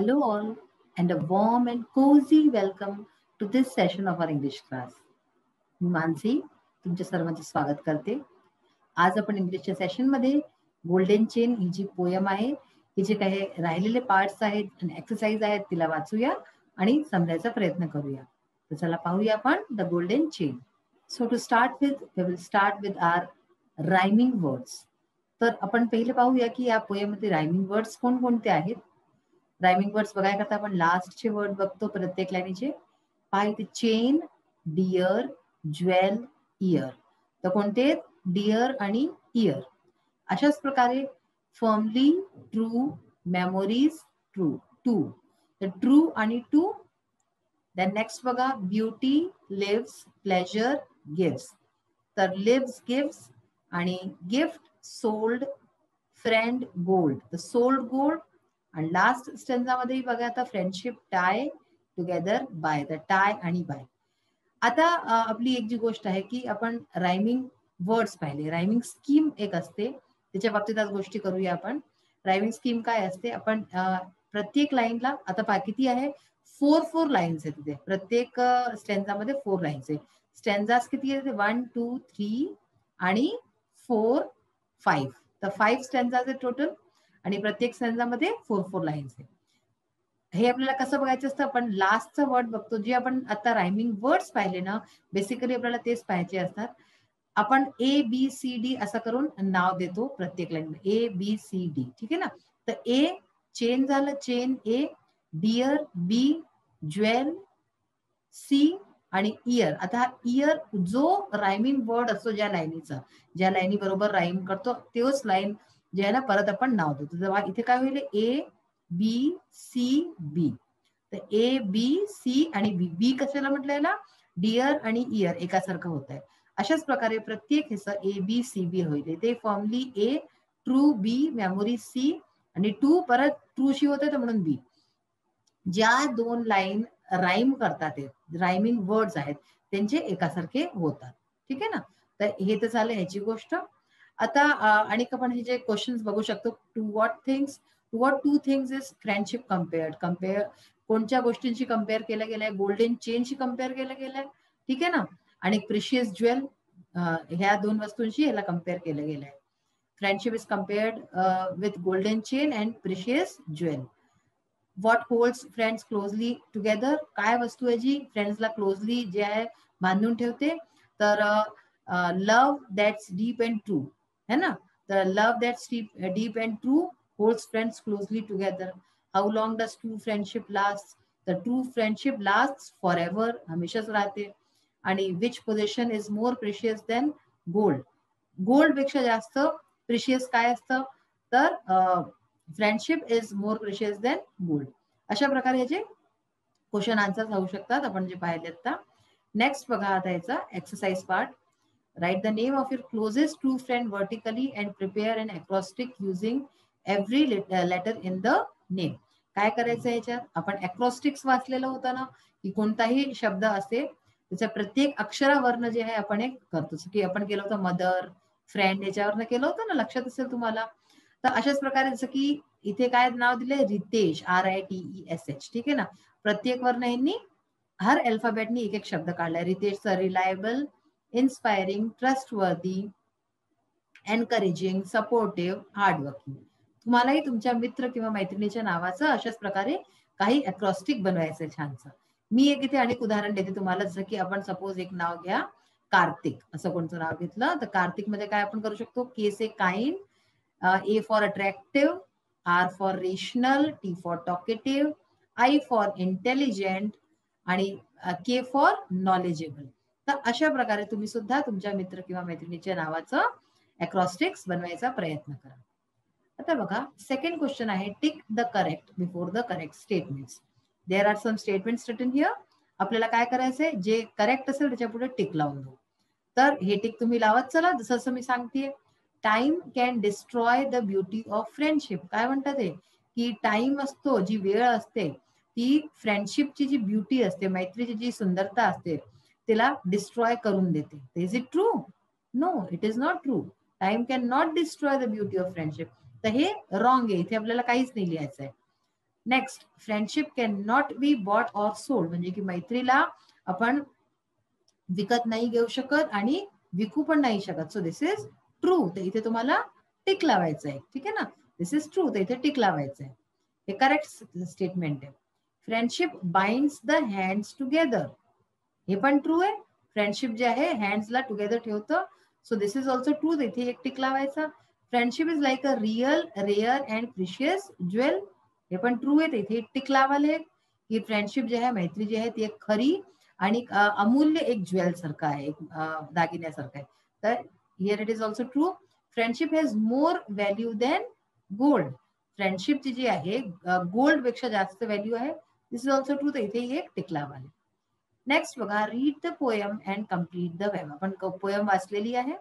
Hello all and a warm and cozy welcome to this session of our English class. मी मानसी तुमच्या सर्वांचे स्वागत करते. आज आपण इंग्लिशच्या सेशनमध्ये गोल्डन चेन ही जी पोयम आहे, ही जे काही राहिलेले पार्ट्स आहेत आणि एक्सरसाइज आहेत तिला वाचूया आणि समजायचा प्रयत्न करूया. तर चला पाहूया आपण the golden chain. So to start with we will start with our rhyming words. तर आपण पहिले पाहूया की या पोयममध्ये रायमिंग वर्ड्स कोणकोणते आहेत. रायमिंग वर्ड्स बघायकरता आपण लास्टचे वर्ड बघतो प्रत्येक लाईनीचे. पहा इथे चेन, डिअर, ज्वेल, इयर. तर कोणते? डिअर आणि इयर. अशाच प्रकारे firmly, true, memories, true, too. तर ट्रू आणि टू. देन नेक्स्ट बघा ब्युटी, लिव्स, प्लेजर, गिव्स. तर लिव्स, गिव्स आणि गिफ्ट, सोल्ड, फ्रेंड, गोल्ड. तर सोल्ड गोल्ड. आणि लास्ट स्टेंजामध्ये बघा आता फ्रेंडशिप, टाय, टुगेदर, बाय. तर टाय आणि बाय. आता आपली एक जी गोष्ट आहे की आपण रायमिंग वर्ड्स पाहिले. रायमिंग स्कीम एक असते, त्याच्या बाबतीत आज गोष्टी करूया आपण. रायमिंग स्कीम काय असते? आपण प्रत्येक लाईनला आता पहा किती आहे, 4 लाईन्स आहेत तिथे. प्रत्येक स्टेंजामध्ये 4 लाईन्स आहे. स्टेंजास किती आहे? 1, 2, 3 आणि 4, 5. तर 5 स्टेंजाज आहे टोटल आणि प्रत्येक स्टेंजामध्ये 4 लाईन्स आहे. हे आपल्याला कसं बघायचं असतं? आपण लास्टचा वर्ड बघतो. जे आपण आता रायमिंग वर्ड्स पाहिले ना, बेसिकली आपल्याला तेच पाहायचे असतात. आपण ABCD असं करून नाव देतो प्रत्येक लाईन. ABCD, ठीक आहे ना. तर ए चेन झालं, chain A, dear B, jewel C आणि इयर. आता हा इयर जो रायमिंग वर्ड असतो ज्या लाईनीचा, ज्या लाईनी बरोबर राईम करतो तोच लाईन जे आहे ना परत आपण नाव देतो. तेव्हा इथे काय होईल? ABCB. तर ABC आणि बी कशाला म्हटलंय ना? डिअर आणि इयर एकासारखं होत आहे. अशाच प्रकारे प्रत्येक हिस्सा ABCB होईल. ते फॉर्मली ए, ट्रू बी, मेमोरी सी आणि टू परत ट्रूशी होते तर म्हणून बी. ज्या 2 लाईन राईम करतात, रायमिंग वर्ड्स आहेत त्यांचे एकासारखे होतात. ठीक आहे ना. तर हे तर झालं ह्याची गोष्ट. आता आणि आपण हे जे क्वेश्चन्स बघू शकतो. To what things, to what 2 things is friendship compared. Compare कोणत्या गोष्टींशी कम्पेअर केलं गेलंय? गोल्डन चेनशी कम्पेअर केलं गेलंय. ठीक आहे ना. आणि प्रिशियस ज्वेल, ह्या 2 वस्तूंशी याला कम्पेअर केलं गेलंय. Friendship is compared with golden chain and precious jewel. What holds friends closely together. काय वस्तू आहे जी फ्रेंड्सला क्लोजली जे आहे बांधून ठेवते? तर love that's deep and true, है ना. तर love that's deep and true holds friends closely together. How long does true friendship last? तर true friendship last for ever, हमेशाच राहते. आणि which possession is more precious than gold. Gold पेक्षा जास्त precious काय असतं? तर friendship is more precious than gold. अशा प्रकारे याचे क्वेश्चन आन्सर्स होऊ शकतात आपण जे पाहिले आता. नेक्स्ट बघा आता याचा exercise part. Write the name of your closest true friend vertically and prepare an acrostic using every letter in the name. काय करायचं याच्यात? आपण अक्रॉस्टिक्स वाचलेलं होतं ना, की कोणताही शब्द असते त्याच्या प्रत्येक अक्षरावरनं जे आहे आपण एक करतो. की आपण केलं होतं मदर, फ्रेंड, याच्यावरनं केलं होतं ना, लक्षात असेल तुम्हाला. तर अशाच प्रकारे जसं की इथे काय नाव दिलंय? रितेश, RITESH. ठीक आहे ना. प्रत्येक वर्ण यांनी हर अल्फाबेटनी एक शब्द काढलाय. रितेशचा reliable, inspiring, trustworthy, encouraging, supportive, hardworking. तुम्हालाही तुमच्या मित्र किंवा मैत्रिणीच्या नावाचं अशाच प्रकारे काही अक्रॉस्टिक बनवायचं छानसं. मी एक इथे अनेक उदाहरण देते तुम्हाला. जसं की आपण सपोज एक नाव घ्या, कार्तिक असं कोणतं नाव घेतलं तर कार्तिक मध्ये काय आपण करू शकतो? के से kind, A for attractive, R for rational, T for talkative, I for intelligent आणि K for knowledgeable. तर अशा प्रकारे तुम्ही सुद्धा तुमच्या मित्र किंवा मैत्रिणीच्या नावाचं अक्रॉस्टिक्स बनवायचा प्रयत्न करा. आता बघा सेकंड क्वेश्चन आहे. Tick the correct before the correct statements. There are some statements written here. आपल्याला काय करायचंय? जे करेक्ट असेल त्याच्या पुढे टिक लावून देऊ. तर हे टिक तुम्ही लावत चला जसं जसं मी सांगतेय. Time can destroy the beauty of friendship. काय म्हणतात ते? की टाइम असतो, जी वेळ असते ती फ्रेंडशिपची जी ब्युटी असते, मैत्रीची जी सुंदरता असते तिला डिस्ट्रॉय करून देते. Is it true? No, it is not true. Time can not destroy the beauty of friendship. तर हे रॉंग आहे. इथे आपल्याला काहीच नाही लिहायचं आहे. Next, friendship can not be bought or sold, म्हणजे की मैत्रीला आपण विकत नाही घेऊ शकत आणि विकू पण नाही शकत. So this is true. तर इथे तुम्हाला टिक लावायचं आहे. ठीक आहे ना, दिस इज ट्रू. तर इथे टिक लावायचं आहे. हे करेक्ट स्टेटमेंट आहे. Friendship binds the hands together, हे पण ट्रू आहे. फ्रेंडशिप जे आहे हँड्सला टुगेदर ठेवतं. So this is also true. इथे एक टिक लावायचा. Friendship is like a real, rare and precious jewel, हे पण ट्रू आहे. इथे एक टिक लावाले की फ्रेंडशिप जे आहे, मैत्री जी आहे ती एक खरी आणि अमूल्य एक ज्वेल सारखं आहे, एक दागिन्यासारखं आहे. तर here it is also true. Friendship has more value than gold, फ्रेंडशिपची जी आहे गोल्ड पेक्षा जास्त व्हॅल्यू आहे. This is also true. तर इथे एक टिक लावाले. नेक्स्ट बघा, read the poem and complete the web. आपण पोएम वाचलेली आहे.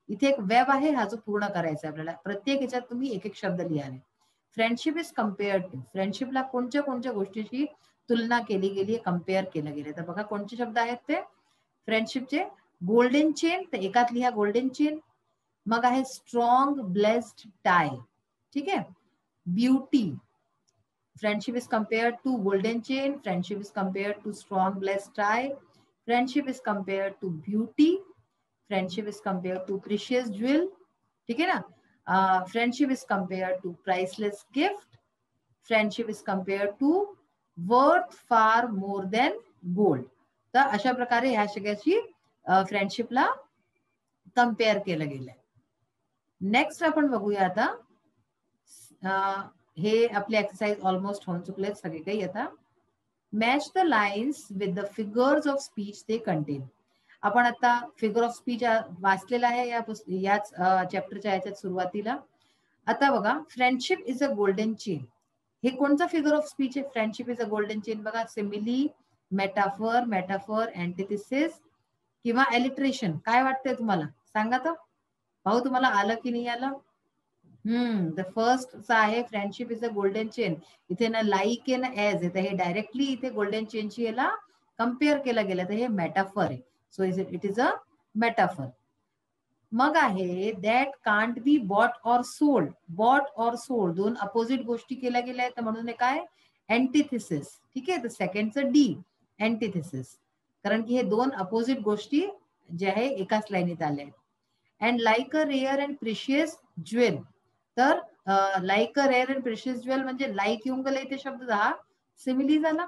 इथे एक वेब आहे, हा जो पूर्ण करायचा आपल्याला. प्रत्येक ह्याच्यात तुम्ही एक एक शब्द लिहाले. फ्रेंडशिप इज कम्पेअर्ड टू, फ्रेंडशिपला कोणत्या कोणत्या गोष्टीची तुलना केली गेली, कम्पेअर केलं गेलं. तर बघा कोणते शब्द आहेत ते फ्रेंडशिपचे. गोल्डन चेन, तर एकात लिहा गोल्डन चेन. मग आहे स्ट्रॉंग ब्लेस्ड टाय, ठीक आहे. Beauty, friendship is compared to golden chain, friendship is compared to strong blessed tie, friendship is compared to beauty, friendship is compared to precious jewel, ठीक है ना. Friendship is compared to priceless gift, friendship is compared to worth far more than gold. तर अशा प्रकारे ह्या सगळ्याची फ्रेंडशिपला compare केलं गेलंय. नेक्स्ट आपण बघूया आता. हे आपले एक्सरसाइज ऑलमोस्ट होऊन चुकलेत सगळे काही. आता match the lines with the figures of speech ते कंटेन. आपण आता फिगर ऑफ स्पीच वाचलेला आहे याच चॅप्टरच्या याच्यात सुरुवातीला. आता बघा, friendship is a golden chain, हे कोणता फिगर ऑफ स्पीच आहे? Friendship is a golden chain. बघा, सिमिली, मेटाफर, मेटाफर, अँटिथिसिस किंवा एलिट्रेशन. काय वाटतंय तुम्हाला? सांगा तर भाऊ, तुम्हाला आलं की नाही आलं? द फर्स्ट आहे friendship is a golden chain. इथे ना लाईक आहे ना एज आहे, तर हे डायरेक्टली इथे गोल्डन चेनची याला कम्पेअर केलं गेलं, तर हे मेटाफर आहे. So it is a metaphor. मग आहे that can't be bought or sold. Bought or sold दोन अपोजिट गोष्टी केल्या गेल्या आहेत, म्हणून काय अँटिथिसिस. ठीक आहे, तर सेकंडचं डी अँटिथिसिस, कारण की हे दोन अपोजिट गोष्टी ज्या आहे एकाच लाईनीत आल्या आहेत. And like a rare and precious jewel, तर like a rare and precious jewel म्हणजे लाईक येऊन गेला इथे शब्द, हा सिमिली झाला.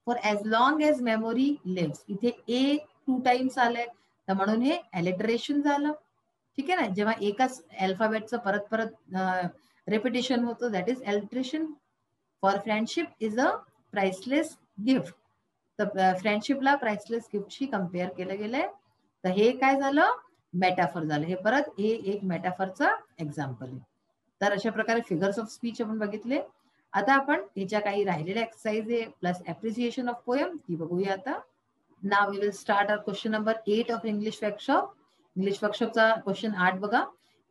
For as long as memory lives, इथे ए 2 टाइम्स आलंय, तर म्हणून हे एलिटरेशन झालं. ठीक आहे ना, जेव्हा एकाच अल्फाबेटचं परत परत रेपिटेशन होतं, that is alliteration. For friendship is a priceless gift, तर फ्रेंडशिपला प्राइसलेस गिफ्टशी कम्पेअर केलं गेलंय. तर हे काय झालं? मेटाफर झालं. हे परत हे एक मेटाफरचा एक्झाम्पल आहे. तर अशा प्रकारे फिगर्स ऑफ स्पीच आपण बघितले. आता आपण ह्याच्या काही राहिलेल्या एक्सरसाइज आहे प्लस अप्रिसिएशन ऑफ पोएम ती बघूया आता. Now we will start our question number 8 of English workshop. English वर्कशॉपचा क्वेश्चन 8 बघा.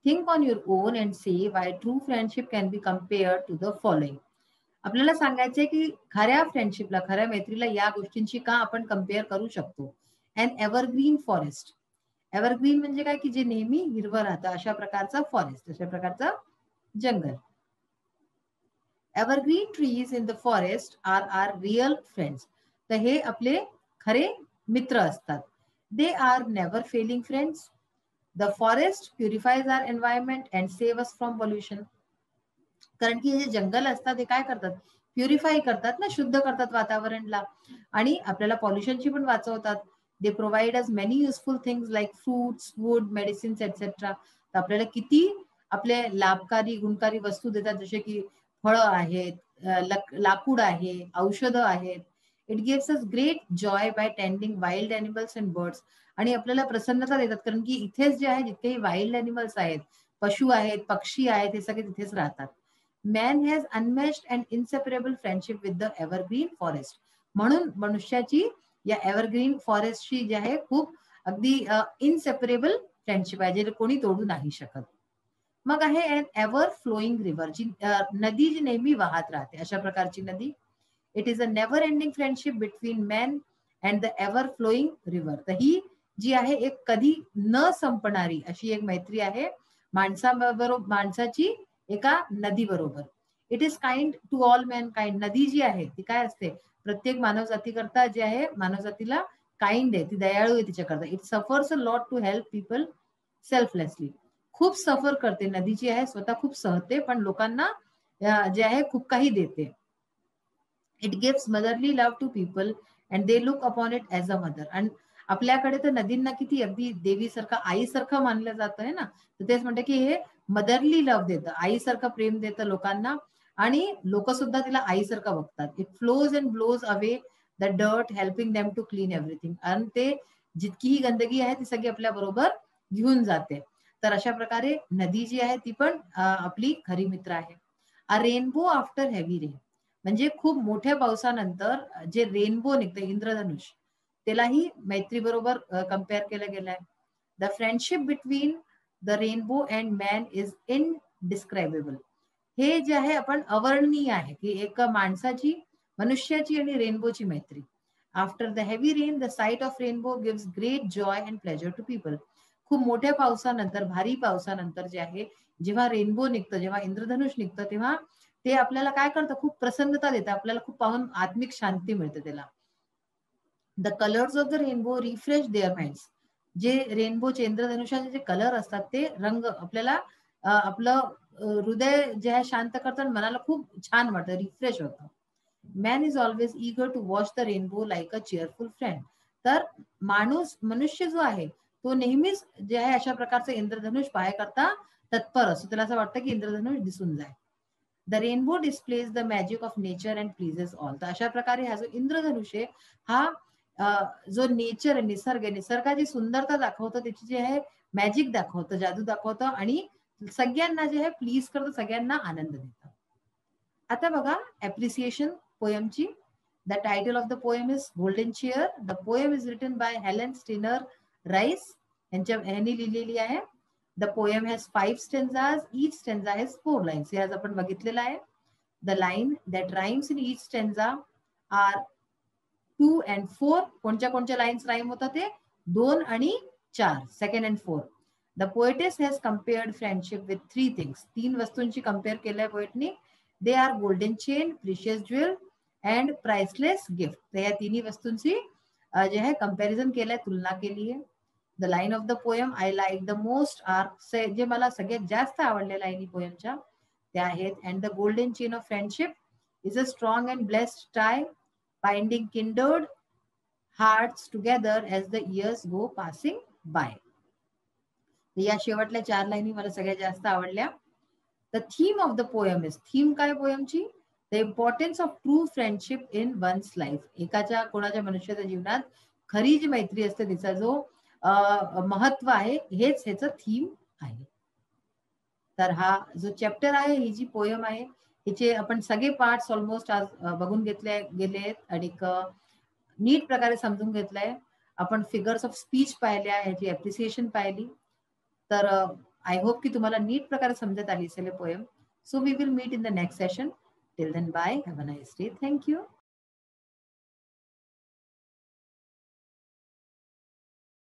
Think on your own and say why true friendship can be compared to the following. आपल्याला सांगायचंय की खऱ्या फ्रेंडशिपला, खऱ्या मैत्रीला या गोष्टींची का आपण कम्पेअर करू शकतो. अँड एव्हरग्रीन फॉरेस्ट, एव्हरग्रीन म्हणजे काय की जे नेहमी हिरवं राहतं, अशा प्रकारचा फॉरेस्ट, अशा प्रकारचा जंगल. Evergreen trees in the forest are are real friends, तर हे आपले खरे मित्र असतात. They are never failing friends. The forest purifies our environment and save us from pollution, कारण की हे जे जंगल असतात ते काय करतात? प्युरिफाय करतात ना, शुद्ध करतात वातावरणाला आणि आपल्याला पॉल्युशनची पण वाचवतात. They provide us many useful things like fruits, wood, medicines etcetera. तर आपल्याला किती आपले लाभकारी गुणकारी वस्तू देतात, जसे की फळं आहेत, लाकूड आहे, औषधं आहेत. It gives us great joy by tending wild animals and birds, आणि आपल्याला प्रसन्नता देतात, कारण की इथेच जे आहे जितकेही वाईल्ड अॅनिमल्स आहेत, पशु आहेत, पक्षी आहेत, हे सगळे तिथेच राहतात. Man has unmatched and inseparable friendship with the evergreen forest, म्हणून मनुष्याची या एव्हरग्रीन फॉरेस्टची जी आहे खूप अगदी इनसेपरेबल फ्रेंडशिप आहे, जे कोणी तोडू नाही शकत. मग आहे एव्हर फ्लोईंग रिव्हर, जी नदी जी नेहमी वाहत राहते, अशा प्रकारची नदी. It is a never ending friendship between man and the ever flowing river, तर ही जी आहे एक कधी न संपणारी अशी एक मैत्री आहे माणसाबरोबर, माणसाची एका नदी बरोबर. It is kind to all mankind. नदी जी आहे ती काय असते, प्रत्येक मानव जातीकरता जे आहे, मानव जातीला काइंड आहे, ती दयाळू आहे तिच्याकरता. It suffers a lot to help people selflessly. खूप सफर करते नदी जी आहे, स्वतः खूप सहते पण लोकांना जे आहे खूप काही देते. It gives motherly love to people and they look upon it as a mother. आणि आपल्याकडे तर नदींना किती अगदी देवीसारखं, आईसारखं मानलं जातं आहे ना, तर तेच म्हणते की हे मदरली लव्ह देतं, आईसारखं प्रेम देतं लोकांना, आणि लोक सुद्धा तिला आईसारखं बघतात. It flows and blows away the dirt helping them to clean everything. आणि ते जितकीही गंदगी आहे ती सगळी आपल्या बरोबर घेऊन जाते. तर अशा प्रकारे नदी जी आहे ती पण आपली खरी मित्र आहे. अ रेनबो आफ्टर हेवी रेन, म्हणजे खूप मोठ्या पावसानंतर जे रेनबो निघतं, इंद्रधनुष, त्यालाही मैत्री बरोबर कम्पेअर केलं गेलंय. The friendship between the rainbow and man is indescribable. हे जे आहे आपण अवर्णनीय आहे की एक माणसाची, मनुष्याची आणि रेनबोची मैत्री. After the heavy rain the sight of rainbow gives great joy and pleasure to people. खूप मोठ्या पावसानंतर, भारी पावसानंतर जे आहे, जेव्हा रेनबो निघतं, जेव्हा इंद्रधनुष निघतं, तेव्हा ते आपल्याला काय करतं, खूप प्रसन्नता देतं, आपल्याला खूप पाहून आत्मिक शांती मिळते त्याला. The colours of the rainbow refresh their minds. जे रेनबोचे, इंद्रधनुषाचे जे कलर असतात, ते रंग आपल्याला आपलं हृदय जे आहे शांत करतात, मनाला खूप छान वाटतं, रिफ्रेश होतं. Man is always eager to watch the rainbow like a cheerful friend. तर मनुष्य जो आहे तो नेहमीच जे आहे अशा प्रकारचं इंद्रधनुष पाहण्याकरता तत्पर असतो. त्याला असं वाटतं की इंद्रधनुष दिसून जाय. The rainbow displays the magic of nature and pleases all. तर अशा प्रकारे हा जो इंद्रधनुष आहे, हा जो नेचर आहे, निसर्ग आहे, निसर्गाची सुंदरता दाखवतं, त्याची जे आहे मॅजिक दाखवतं, जादू दाखवतं, आणि सगळ्यांना जे आहे प्लीज करतं, सगळ्यांना आनंद देतं. आता बघा ऍप्रिसिएशन पोएमची. The title of the poem is golden chain. The poem is written by Helen Steiner Rice, यांनी लिहिलेली आहे. The poem has 5 stanzas, each stanza has 4 lines. हे आज आपण बघितलेलं आहे. The line that rhymes in each stanza are 2 and 4. कोणत्या कोणत्या लाईन्स राईम होतात ते 2 आणि 4, second and fourth. The poetess has compared friendship with 3 things. 3 वस्तूंची कम्पेअर केलंय पोएटनी. They are golden chain, precious jewel and priceless gift. तर या तिन्ही वस्तूंची जे आहे कंपॅरिझन केलंय, तुलना केली आहे. The line of the poem I like the most are, जे मला सगळ्यात जास्त आवडलेल्या लाईनी पोएमच्या त्या आहेत. And the golden chain of friendship is a strong and blessed tie binding kindred hearts together as the years go passing by. या शेवटल्या 4 लाईनी मला सगळ्यात जास्त आवडल्या. The theme of the poem is, theme काय पोएमची, the importance of true friendship in one's life. एकाच्या, कोणाच्या मनुष्याच्या जीवनात खरी जी मैत्री असते तिचा जो महत्व आहे, हेच ह्याचं थीम आहे. तर हा जो चॅप्टर आहे, ही जी पोएम आहे, हिचे आपण सगळे पार्ट्स ऑलमोस्ट आज बघून घेतले गेले आहेत, आणि नीट प्रकारे समजून घेतलंय. आपण फिगर्स ऑफ स्पीच पाहिल्या, ह्याची अप्रिसिएशन पाहिली. तर आय होप की तुम्हाला नीट प्रकारे समजत आली असेल poem. So we will meet in the next session. Till then bye, have a nice day. Thank you.